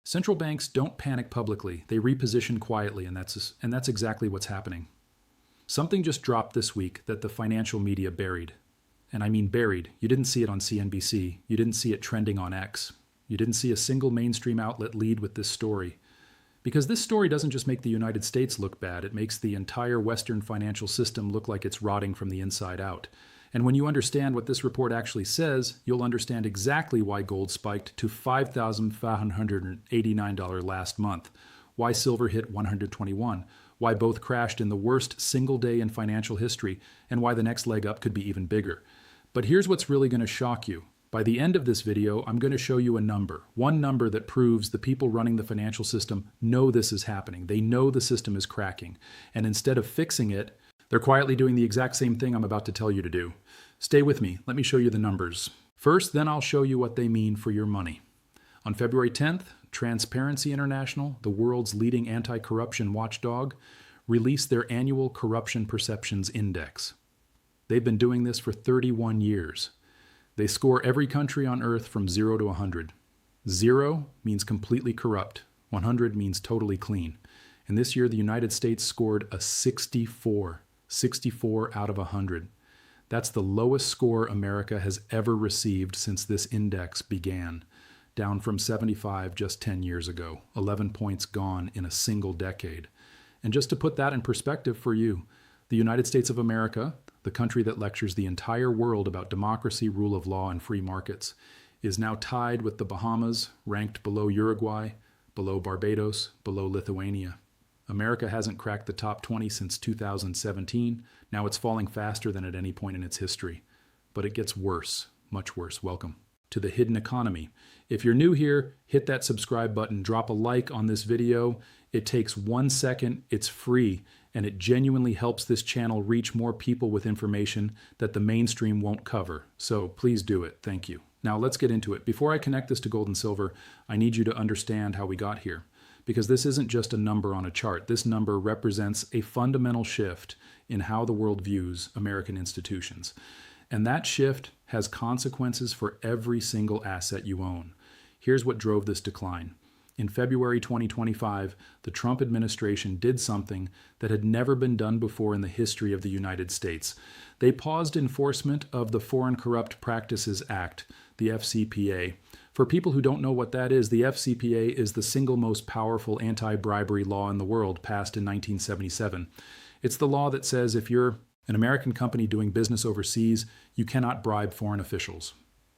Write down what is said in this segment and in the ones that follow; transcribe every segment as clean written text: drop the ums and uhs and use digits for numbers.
Central banks don't panic publicly. They reposition quietly, and that's exactly what's happening. Something just dropped this week that the financial media buried. And I mean buried. You didn't see it on CNBC. You didn't see it trending on X. You didn't see a single mainstream outlet lead with this story. Because this story doesn't just make the United States look bad, it makes the entire Western financial system look like it's rotting from the inside out. And when you understand what this report actually says, you'll understand exactly why gold spiked to $5,589 last month, why silver hit 121, why both crashed in the worst single day in financial history, and why the next leg up could be even bigger. But here's what's really going to shock you. By the end of this video, I'm going to show you a number, one number that proves the people running the financial system know this is happening. They know the system is cracking. And instead of fixing it, they're quietly doing the exact same thing I'm about to tell you to do. Stay with me. Let me show you the numbers. First, then I'll show you what they mean for your money. On February 10th, Transparency International, the world's leading anti-corruption watchdog, released their annual Corruption Perceptions Index. They've been doing this for 31 years. They score every country on Earth from 0 to 100. 0 means completely corrupt. 100 means totally clean. And this year, the United States scored a 64. 64 out of 100. That's the lowest score America has ever received since this index began, down from 75 just 10 years ago, 11 points gone in a single decade. And just to put that in perspective for you, the United States of America, the country that lectures the entire world about democracy, rule of law, and free markets, is now tied with the Bahamas, ranked below Uruguay, below Barbados, below Lithuania. America hasn't cracked the top 20 since 2017. Now it's falling faster than at any point in its history. But it gets worse, much worse. Welcome to the hidden economy. If you're new here, hit that subscribe button, drop a like on this video. It takes 1 second, it's free, and it genuinely helps this channel reach more people with information that the mainstream won't cover. So please do it. Thank you. Now let's get into it. Before I connect this to gold and silver, I need you to understand how we got here. Because this isn't just a number on a chart. This number represents a fundamental shift in how the world views American institutions. And that shift has consequences for every single asset you own. Here's what drove this decline. In February 2025, the Trump administration did something that had never been done before in the history of the United States. They paused enforcement of the Foreign Corrupt Practices Act, the FCPA. For people who don't know what that is, the FCPA is the single most powerful anti-bribery law in the world, passed in 1977. It's the law that says if you're an American company doing business overseas, you cannot bribe foreign officials.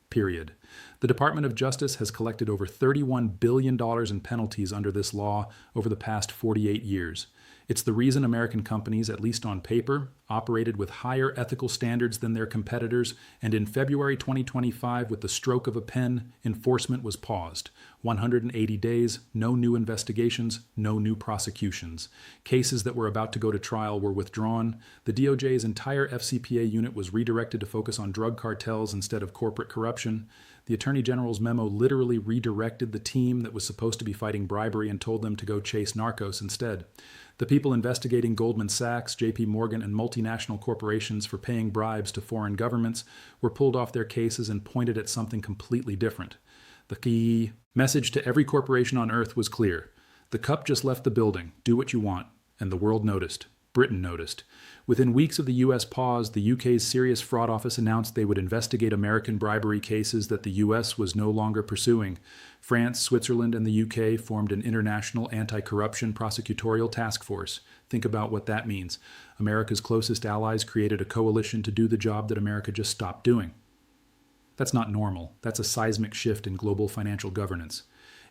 Period. The Department of Justice has collected over $31 billion in penalties under this law over the past 48 years. It's the reason American companies, at least on paper, operated with higher ethical standards than their competitors, and in February 2025, with the stroke of a pen, enforcement was paused. 180 days, no new investigations, no new prosecutions. Cases that were about to go to trial were withdrawn. The DOJ's entire FCPA unit was redirected to focus on drug cartels instead of corporate corruption. The Attorney General's memo literally redirected the team that was supposed to be fighting bribery and told them to go chase narcos instead. The people investigating Goldman Sachs, JP Morgan, and multinational corporations for paying bribes to foreign governments were pulled off their cases and pointed at something completely different. The key message to every corporation on earth was clear. The cup just left the building. Do what you want. And the world noticed. Britain noticed. Within weeks of the U.S. pause, the UK's Serious Fraud Office announced they would investigate American bribery cases that the U.S. was no longer pursuing. France, Switzerland, and the UK formed an international anti-corruption prosecutorial task force. Think about what that means. America's closest allies created a coalition to do the job that America just stopped doing. That's not normal. That's a seismic shift in global financial governance.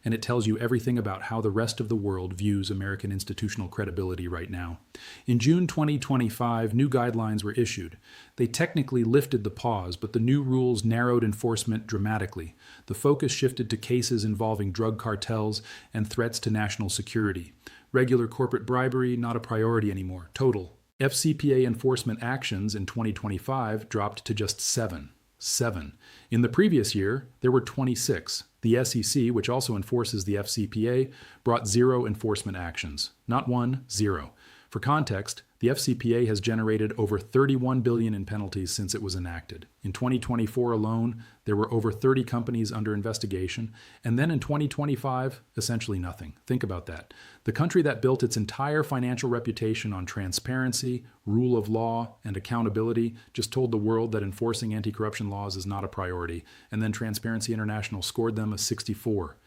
And it tells you everything about how the rest of the world views American institutional credibility right now. In June 2025, new guidelines were issued. They technically lifted the pause, but the new rules narrowed enforcement dramatically. The focus shifted to cases involving drug cartels and threats to national security. Regular corporate bribery, not a priority anymore. Total. FCPA enforcement actions in 2025 dropped to just 7. In the previous year, there were 26. The SEC, which also enforces the FCPA, brought 0 enforcement actions. Not 1, 0. For context, The FCPA has generated over $31 billion in penalties since it was enacted. In 2024 alone, there were over 30 companies under investigation, and then in 2025, essentially nothing. Think about that. The country that built its entire financial reputation on transparency, rule of law, and accountability just told the world that enforcing anti-corruption laws is not a priority, and then Transparency International scored them a 64.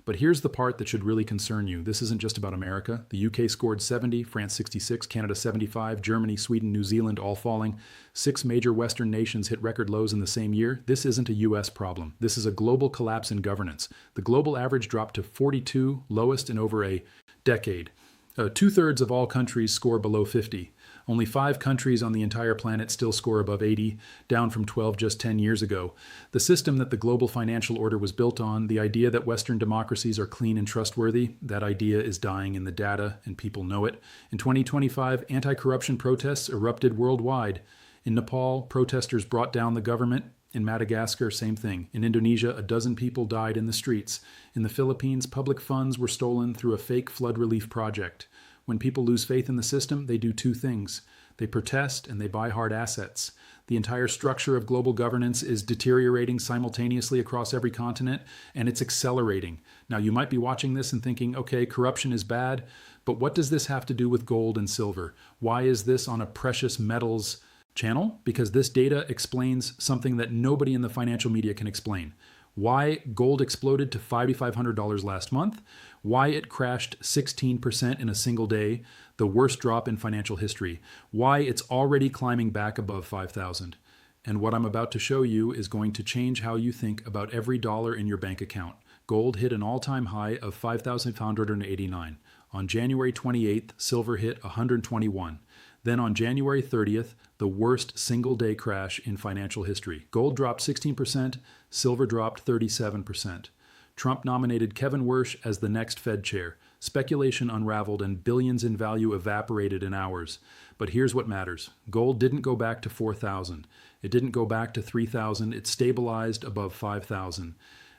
But here's the part that should really concern you. This isn't just about America. The UK scored 70, France 66, Canada 75, Germany, Sweden, New Zealand all falling. 6 major Western nations hit record lows in the same year. This isn't a US problem. This is a global collapse in governance. The global average dropped to 42, lowest in over a decade. 2/3 of all countries score below 50. Only 5 countries on the entire planet still score above 80, down from 12 just 10 years ago. The system that the global financial order was built on, the idea that Western democracies are clean and trustworthy, that idea is dying in the data, and people know it. In 2025, anti-corruption protests erupted worldwide. In Nepal, protesters brought down the government. In Madagascar, same thing. In Indonesia, a dozen people died in the streets. In the Philippines, public funds were stolen through a fake flood relief project. When people lose faith in the system, they do 2 things. They protest and they buy hard assets. The entire structure of global governance is deteriorating simultaneously across every continent, and it's accelerating. Now, you might be watching this and thinking, okay, corruption is bad, but what does this have to do with gold and silver? Why is this on a precious metals channel? Because this data explains something that nobody in the financial media can explain. Why gold exploded to $5,500 last month, why it crashed 16% in a single day, the worst drop in financial history, why it's already climbing back above 5,000. And what I'm about to show you is going to change how you think about every dollar in your bank account. Gold hit an all-time high of 5,589. On January 28th, silver hit 121. Then on January 30th, the worst single-day crash in financial history. Gold dropped 16%, silver dropped 37%. Trump nominated Kevin Warsh as the next Fed chair. Speculation unraveled and billions in value evaporated in hours. But here's what matters. Gold didn't go back to 4,000. It didn't go back to 3,000. It stabilized above 5,000.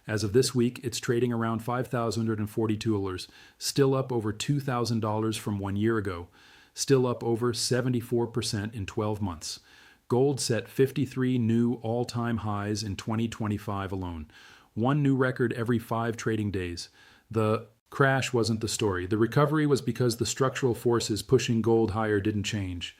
As of this week, it's trading around $5,042, still up over $2,000 from 1 year ago. Still up over 74% in 12 months. Gold set 53 new all-time highs in 2025 alone. 1 new record every 5 trading days. The crash wasn't the story. The recovery was because the structural forces pushing gold higher didn't change.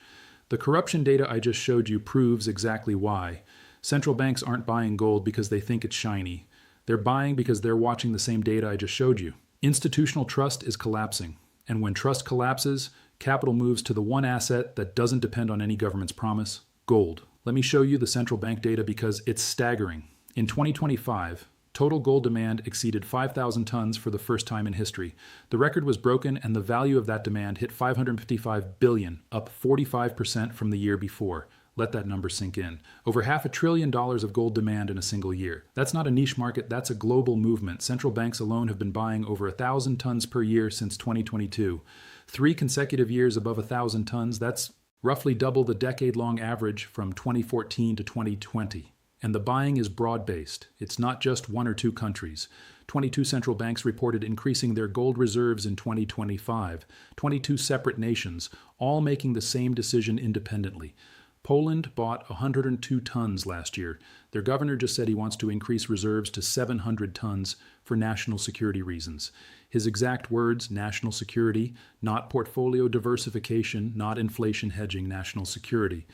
The corruption data I just showed you proves exactly why. Central banks aren't buying gold because they think it's shiny. They're buying because they're watching the same data I just showed you. Institutional trust is collapsing. And when trust collapses, capital moves to the one asset that doesn't depend on any government's promise, gold. Let me show you the central bank data because it's staggering. In 2025, total gold demand exceeded 5,000 tons for the first time in history. The record was broken and the value of that demand hit $555 billion, up 45% from the year before. Let that number sink in. Over $500 billion of gold demand in a single year. That's not a niche market, that's a global movement. Central banks alone have been buying over 1,000 tons per year since 2022. 3 consecutive years above 1,000 tons, that's roughly double the decade-long average from 2014 to 2020. And the buying is broad-based. It's not just 1 or 2 countries. 22 central banks reported increasing their gold reserves in 2025. 22 separate nations, all making the same decision independently. Poland bought 102 tons last year. Their governor just said he wants to increase reserves to 700 tons for national security reasons. His exact words, national security, not portfolio diversification, not inflation hedging, national security.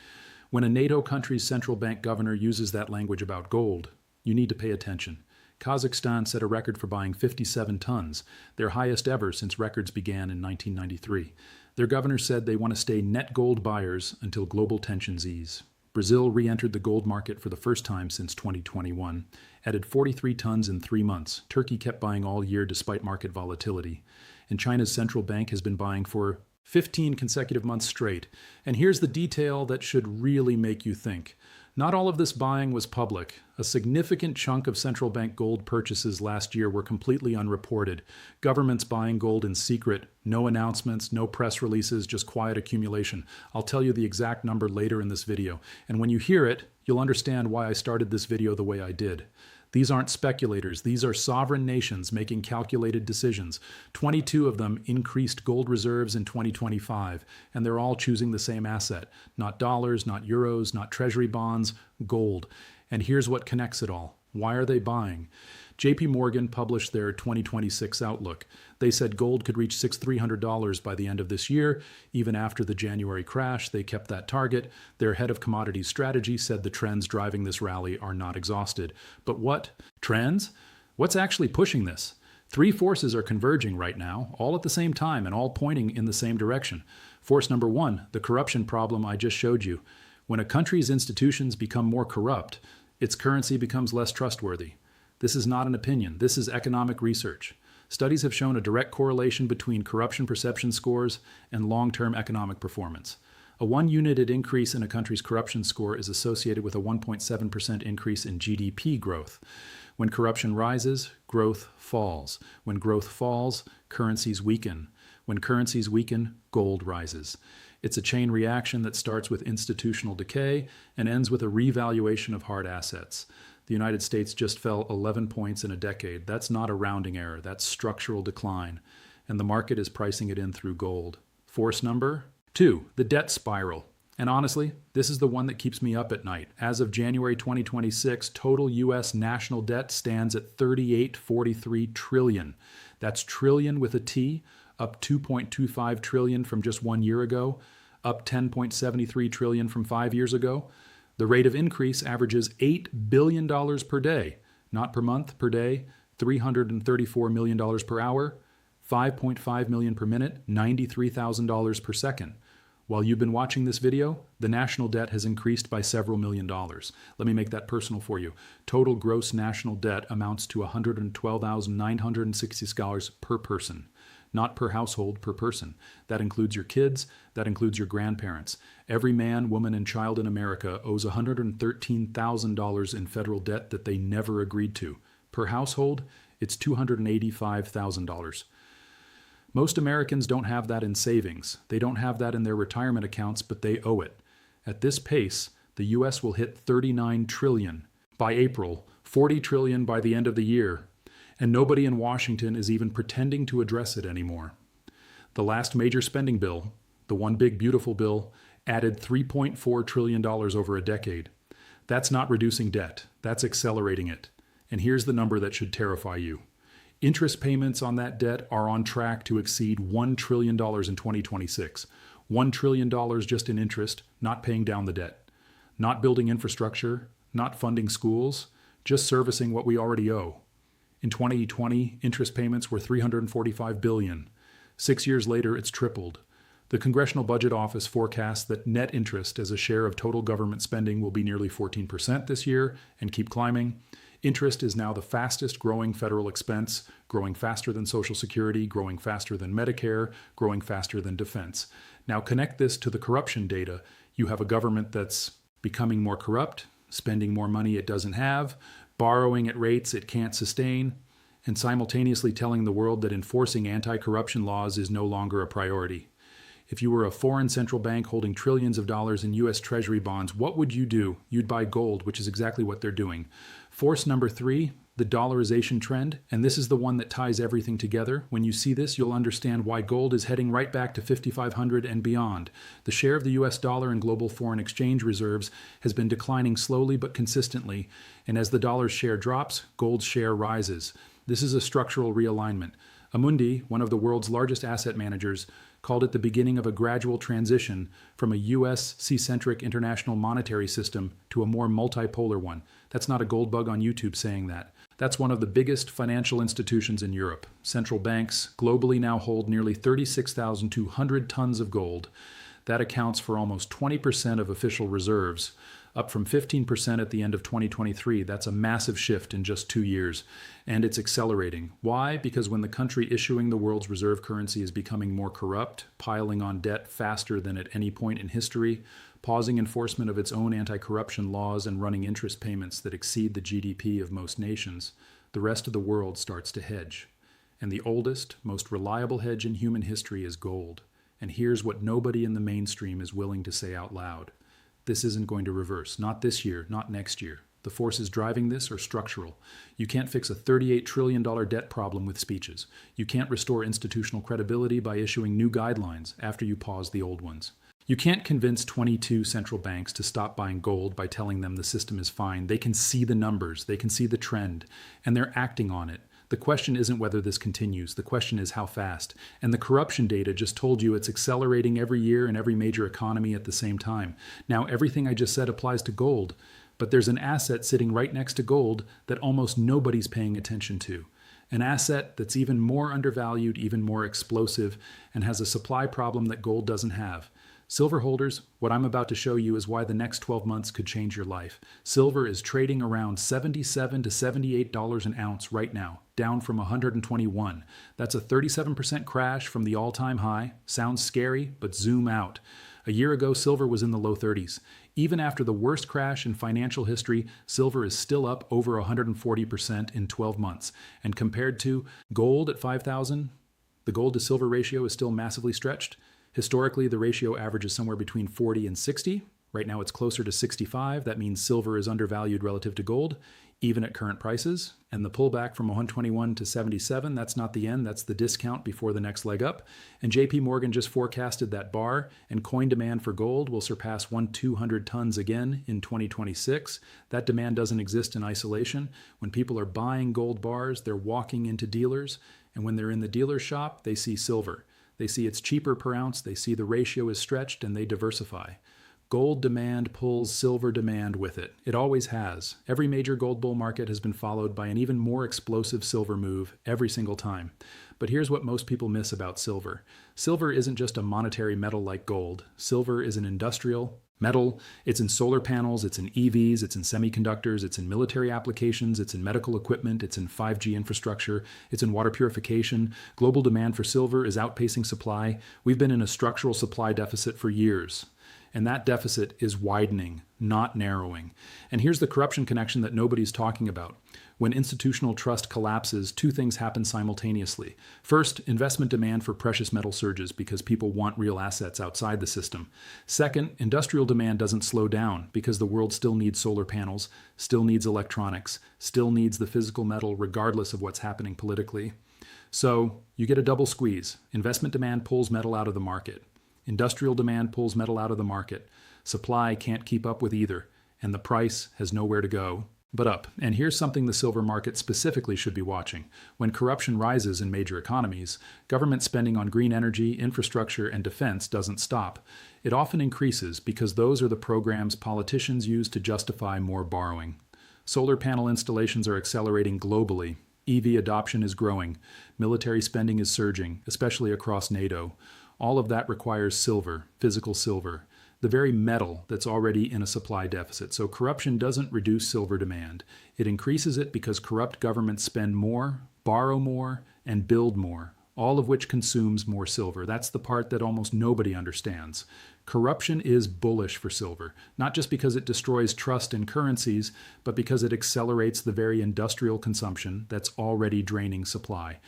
When a NATO country's central bank governor uses that language about gold, you need to pay attention. Kazakhstan set a record for buying 57 tons, their highest ever since records began in 1993. Their governor said they want to stay net gold buyers until global tensions ease. Brazil re-entered the gold market for the first time since 2021, added 43 tons in 3 months. Turkey kept buying all year despite market volatility. And China's central bank has been buying for 15 consecutive months straight. And here's the detail that should really make you think. Not all of this buying was public. A significant chunk of central bank gold purchases last year were completely unreported. Governments buying gold in secret, no announcements, no press releases, just quiet accumulation. I'll tell you the exact number later in this video. And when you hear it, you'll understand why I started this video the way I did. These aren't speculators. These are sovereign nations making calculated decisions. 22 of them increased gold reserves in 2025, and they're all choosing the same asset. Not dollars, not euros, not treasury bonds, gold. And here's what connects it all. Why are they buying? JP Morgan published their 2026 outlook. They said gold could reach $6,300 by the end of this year. Even after the January crash, they kept that target. Their head of commodities strategy said the trends driving this rally are not exhausted. But what? Trends? What's actually pushing this? Three forces are converging right now, all at the same time and all pointing in the same direction. Force number one, the corruption problem I just showed you. When a country's institutions become more corrupt, its currency becomes less trustworthy. This is not an opinion. This is economic research. Studies have shown a direct correlation between corruption perception scores and long-term economic performance. A one-unit increase in a country's corruption score is associated with a 1.7% increase in GDP growth. When corruption rises, growth falls. When growth falls, currencies weaken. When currencies weaken, gold rises. It's a chain reaction that starts with institutional decay and ends with a revaluation of hard assets. The United States just fell 11 points in a decade. That's not a rounding error. That's structural decline. And the market is pricing it in through gold. Force number two, the debt spiral. And honestly, this is the one that keeps me up at night. As of January 2026, total U.S. national debt stands at $38.43 trillion. That's trillion with a T, up 2.25 trillion from just 1 year ago, up 10.73 trillion from 5 years ago. The rate of increase averages $8 billion per day, not per month, per day, $334 million per hour, $5.5 million per minute, $93,000 per second. While you've been watching this video, the national debt has increased by several million dollars. Let me make that personal for you. Total gross national debt amounts to $112,960 per person. Not per household, per person. That includes your kids, that includes your grandparents. Every man, woman, and child in America owes $113,000 in federal debt that they never agreed to. Per household, it's $285,000. Most Americans don't have that in savings. They don't have that in their retirement accounts, but they owe it. At this pace, the U.S. will hit $39 trillion by April, $40 trillion by the end of the year. And nobody in Washington is even pretending to address it anymore. The last major spending bill, the One Big Beautiful Bill, added $3.4 trillion over a decade. That's not reducing debt. That's accelerating it. And here's the number that should terrify you. Interest payments on that debt are on track to exceed $1 trillion in 2026. $1 trillion just in interest, not paying down the debt. Not building infrastructure, not funding schools, just servicing what we already owe. In 2020, interest payments were $345 billion. 6 years later, it's tripled. The Congressional Budget Office forecasts that net interest as a share of total government spending will be nearly 14% this year and keep climbing. Interest is now the fastest growing federal expense, growing faster than Social Security, growing faster than Medicare, growing faster than defense. Now connect this to the corruption data. You have a government that's becoming more corrupt, spending more money it doesn't have, borrowing at rates it can't sustain, and simultaneously telling the world that enforcing anti-corruption laws is no longer a priority. If you were a foreign central bank holding trillions of dollars in U.S. Treasury bonds, what would you do? You'd buy gold, which is exactly what they're doing. Force number three, the dollarization trend, and this is the one that ties everything together. When you see this, you'll understand why gold is heading right back to 5,500 and beyond. The share of the U.S. dollar in global foreign exchange reserves has been declining slowly but consistently, and as the dollar's share drops, gold's share rises. This is a structural realignment. Amundi, one of the world's largest asset managers, called it the beginning of a gradual transition from a U.S.-centric international monetary system to a more multipolar one. That's not a gold bug on YouTube saying that. That's one of the biggest financial institutions in Europe. Central banks globally now hold nearly 36,200 tons of gold. That accounts for almost 20% of official reserves, up from 15% at the end of 2023. That's a massive shift in just 2 years, and it's accelerating. Why? Because when the country issuing the world's reserve currency is becoming more corrupt, piling on debt faster than at any point in history, pausing enforcement of its own anti-corruption laws and running interest payments that exceed the GDP of most nations, the rest of the world starts to hedge. And the oldest, most reliable hedge in human history is gold. And here's what nobody in the mainstream is willing to say out loud. This isn't going to reverse. Not this year, not next year. The forces driving this are structural. You can't fix a $38 trillion debt problem with speeches. You can't restore institutional credibility by issuing new guidelines after you pause the old ones. You can't convince 22 central banks to stop buying gold by telling them the system is fine. They can see the numbers, they can see the trend, and they're acting on it. The question isn't whether this continues. The question is how fast. And the corruption data just told you it's accelerating every year in every major economy at the same time. Now, everything I just said applies to gold, but there's an asset sitting right next to gold that almost nobody's paying attention to. An asset that's even more undervalued, even more explosive, and has a supply problem that gold doesn't have. Silver holders, what I'm about to show you is why the next 12 months could change your life. Silver is trading around $77 to $78 an ounce right now, down from $121. That's a 37% crash from the all-time high. Sounds scary, but zoom out. A year ago, silver was in the low 30s. Even after the worst crash in financial history, silver is still up over 140% in 12 months. And compared to gold at 5,000, the gold to silver ratio is still massively stretched. Historically, the ratio averages somewhere between 40 and 60. Right now it's closer to 65. That means silver is undervalued relative to gold, even at current prices. And the pullback from 121 to 77, that's not the end, that's the discount before the next leg up. And JP Morgan just forecasted that bar and coin demand for gold will surpass 1,200 tons again in 2026. That demand doesn't exist in isolation. When people are buying gold bars, they're walking into dealers. And when they're in the dealer's shop, they see silver. They see it's cheaper per ounce, they see the ratio is stretched, and they diversify. Gold demand pulls silver demand with it. It always has. Every major gold bull market has been followed by an even more explosive silver move every single time. But here's what most people miss about silver. Silver isn't just a monetary metal like gold. Silver is an industrial metal. It's in solar panels, it's in EVs, it's in semiconductors, it's in military applications, it's in medical equipment, it's in 5G infrastructure, it's in water purification. Global demand for silver is outpacing supply. We've been in a structural supply deficit for years. And that deficit is widening, not narrowing. And here's the corruption connection that nobody's talking about. When institutional trust collapses, two things happen simultaneously. First, investment demand for precious metal surges because people want real assets outside the system. Second, industrial demand doesn't slow down because the world still needs solar panels, still needs electronics, still needs the physical metal regardless of what's happening politically. So you get a double squeeze. Investment demand pulls metal out of the market. Industrial demand pulls metal out of the market. Supply can't keep up with either, and the price has nowhere to go but up. And here's something the silver market specifically should be watching. When corruption rises in major economies, government spending on green energy, infrastructure, and defense doesn't stop. It often increases because those are the programs politicians use to justify more borrowing. Solar panel installations are accelerating globally. EV adoption is growing. Military spending is surging, especially across NATO. All of that requires silver, physical silver, the very metal that's already in a supply deficit. So corruption doesn't reduce silver demand. It increases it because corrupt governments spend more, borrow more, and build more, all of which consumes more silver. That's the part that almost nobody understands. Corruption is bullish for silver, not just because it destroys trust in currencies, but because it accelerates the very industrial consumption that's already draining supply.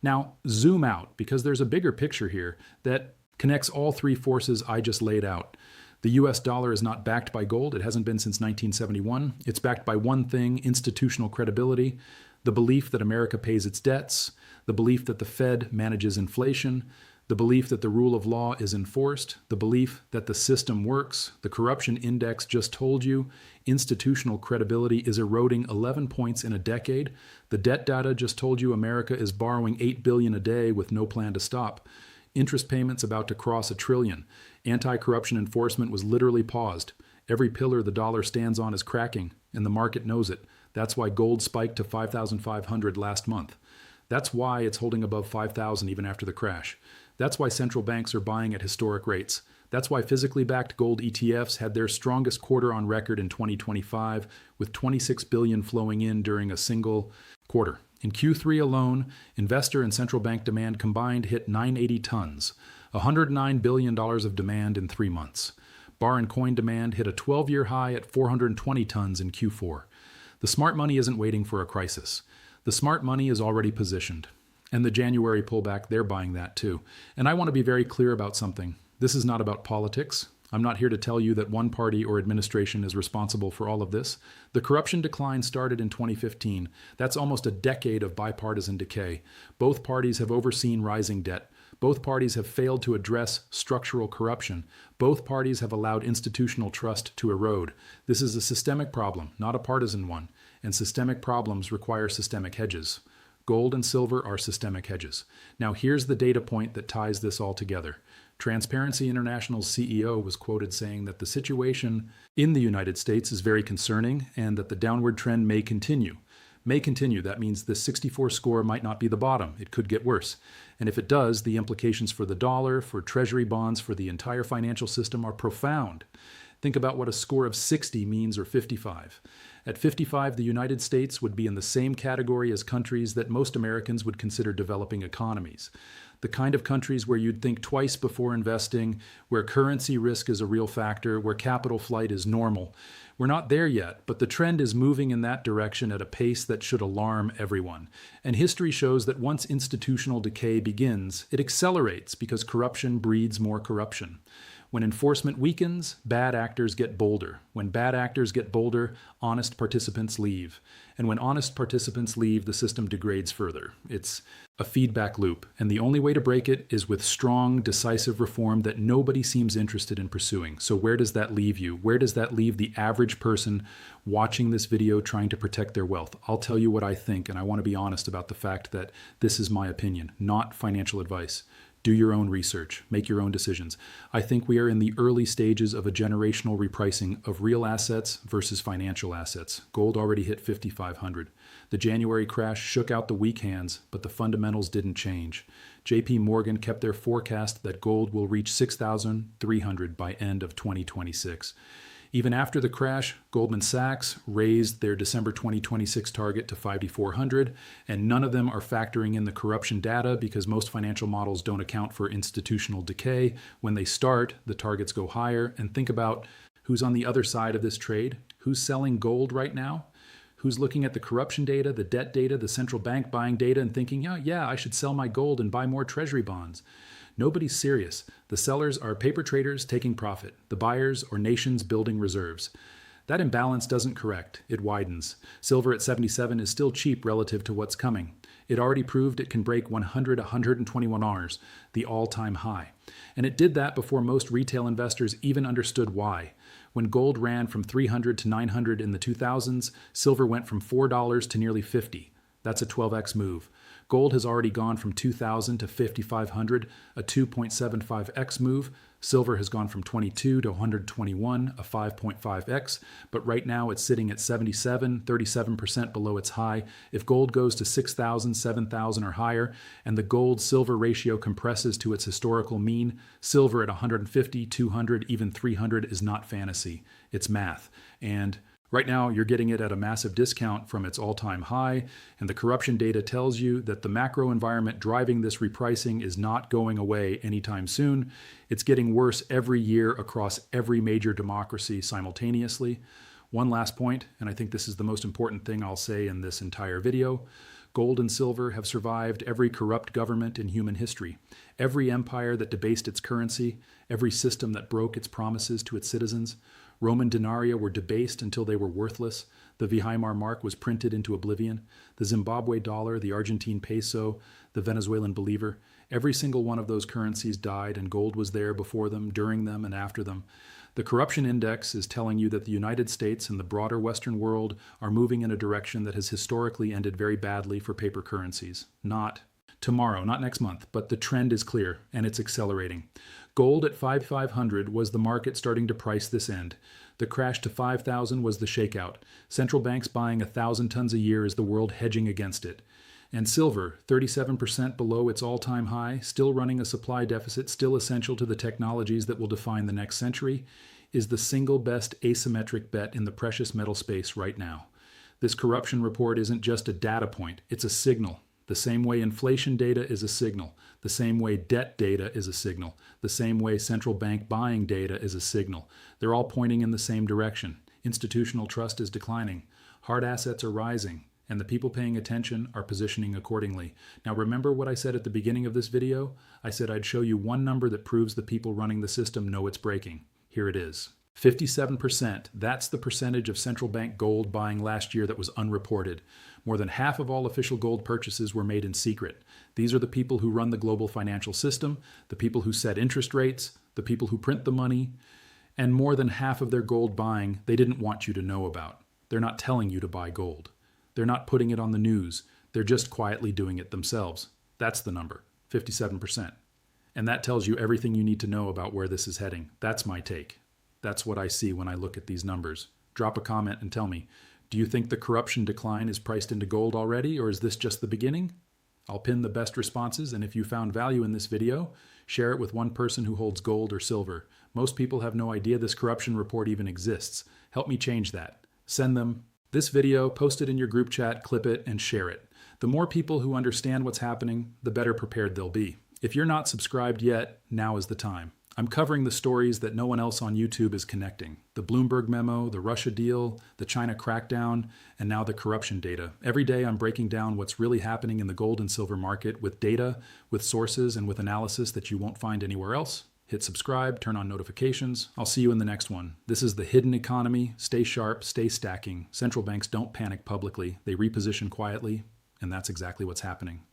Now, zoom out, because there's a bigger picture here that connects all three forces I just laid out. The US dollar is not backed by gold. It hasn't been since 1971. It's backed by one thing, institutional credibility, the belief that America pays its debts, the belief that the Fed manages inflation, the belief that the rule of law is enforced, the belief that the system works. The corruption index just told you institutional credibility is eroding 11 points in a decade. The debt data just told you America is borrowing $8 billion a day with no plan to stop. Interest payments about to cross $1 trillion. Anti-corruption enforcement was literally paused. Every pillar the dollar stands on is cracking, and the market knows it. That's why gold spiked to 5,500 last month. That's why it's holding above 5,000 even after the crash. That's why central banks are buying at historic rates. That's why physically backed gold ETFs had their strongest quarter on record in 2025, with $26 billion flowing in during a single quarter. In Q3 alone, investor and central bank demand combined hit 980 tons, $109 billion of demand in 3 months. Bar and coin demand hit a 12-year high at 420 tons in Q4. The smart money isn't waiting for a crisis. The smart money is already positioned. And the January pullback, they're buying that too. And I want to be very clear about something. This is not about politics. I'm not here to tell you that one party or administration is responsible for all of this. The corruption decline started in 2015. That's almost a decade of bipartisan decay. Both parties have overseen rising debt. Both parties have failed to address structural corruption. Both parties have allowed institutional trust to erode. This is a systemic problem, not a partisan one, and systemic problems require systemic hedges. Gold and silver are systemic hedges. Now here's the data point that ties this all together. Transparency International's CEO was quoted saying that the situation in the United States is very concerning and that the downward trend may continue. May continue. That means the 64 score might not be the bottom. It could get worse. And if it does, the implications for the dollar, for treasury bonds, for the entire financial system are profound. Think about what a score of 60 means, or 55. At 55, the United States would be in the same category as countries that most Americans would consider developing economies. The kind of countries where you'd think twice before investing, where currency risk is a real factor, where capital flight is normal. We're not there yet, but the trend is moving in that direction at a pace that should alarm everyone. And history shows that once institutional decay begins, it accelerates because corruption breeds more corruption. When enforcement weakens, bad actors get bolder. When bad actors get bolder, honest participants leave. And when honest participants leave, the system degrades further. It's a feedback loop, and the only way to break it is with strong, decisive reform that nobody seems interested in pursuing. So where does that leave you? Where does that leave the average person watching this video trying to protect their wealth? I'll tell you what I think, and I want to be honest about the fact that this is my opinion, not financial advice. Do your own research. Make your own decisions. I think we are in the early stages of a generational repricing of real assets versus financial assets. Gold already hit 5,500. The January crash shook out the weak hands, but the fundamentals didn't change. JP Morgan kept their forecast that gold will reach 6,300 by end of 2026. Even after the crash, Goldman Sachs raised their December 2026 target to 5,400, and none of them are factoring in the corruption data because most financial models don't account for institutional decay. When they start, the targets go higher. And think about who's on the other side of this trade. Who's selling gold right now? Who's looking at the corruption data, the debt data, the central bank buying data and thinking, yeah, I should sell my gold and buy more treasury bonds? Nobody's serious. The sellers are paper traders taking profit. The buyers are nations building reserves. That imbalance doesn't correct. It widens. Silver at 77 is still cheap relative to what's coming. It already proved it can break 121 Rs, the all-time high. And it did that before most retail investors even understood why. When gold ran from 300 to 900 in the 2000s, silver went from $4 to nearly 50. That's a 12x move. Gold has already gone from 2,000 to 5,500, a 2.75x move. Silver has gone from 22 to 121, a 5.5x, but right now it's sitting at 77, 37% below its high. If gold goes to 6,000, 7,000 or higher, and the gold-silver ratio compresses to its historical mean, silver at 150, 200, even 300 is not fantasy. It's math. And right now, you're getting it at a massive discount from its all-time high, and the corruption data tells you that the macro environment driving this repricing is not going away anytime soon. It's getting worse every year across every major democracy simultaneously. One last point, and I think this is the most important thing I'll say in this entire video. Gold and silver have survived every corrupt government in human history, every empire that debased its currency, every system that broke its promises to its citizens. Roman denarii were debased until they were worthless. The Weimar mark was printed into oblivion. The Zimbabwe dollar, the Argentine peso, the Venezuelan bolivar, every single one of those currencies died, and gold was there before them, during them, and after them. The corruption index is telling you that the United States and the broader Western world are moving in a direction that has historically ended very badly for paper currencies. Not tomorrow, not next month, but the trend is clear, and it's accelerating. Gold at 5,500 was the market starting to price this end. The crash to 5,000 was the shakeout. Central banks buying 1,000 tons a year is the world hedging against it. And silver, 37% below its all-time high, still running a supply deficit, still essential to the technologies that will define the next century, is the single best asymmetric bet in the precious metal space right now. This corruption report isn't just a data point, it's a signal. The same way inflation data is a signal, the same way debt data is a signal, the same way central bank buying data is a signal. They're all pointing in the same direction. Institutional trust is declining. Hard assets are rising, and the people paying attention are positioning accordingly. Now remember what I said at the beginning of this video? I said I'd show you one number that proves the people running the system know it's breaking. Here it is. 57%, that's the percentage of central bank gold buying last year that was unreported. More than half of all official gold purchases were made in secret. These are the people who run the global financial system, the people who set interest rates, the people who print the money, and more than half of their gold buying they didn't want you to know about. They're not telling you to buy gold. They're not putting it on the news. They're just quietly doing it themselves. That's the number, 57%. And that tells you everything you need to know about where this is heading. That's my take. That's what I see when I look at these numbers. Drop a comment and tell me, do you think the corruption decline is priced into gold already, or is this just the beginning? I'll pin the best responses, and if you found value in this video, share it with one person who holds gold or silver. Most people have no idea this corruption report even exists. Help me change that. Send them this video, post it in your group chat, clip it, and share it. The more people who understand what's happening, the better prepared they'll be. If you're not subscribed yet, now is the time. I'm covering the stories that no one else on YouTube is connecting. The Bloomberg memo, the Russia deal, the China crackdown, and now the corruption data. Every day I'm breaking down what's really happening in the gold and silver market with data, with sources, and with analysis that you won't find anywhere else. Hit subscribe, turn on notifications. I'll see you in the next one. This is the hidden economy. Stay sharp, stay stacking. Central banks don't panic publicly. They reposition quietly, and that's exactly what's happening.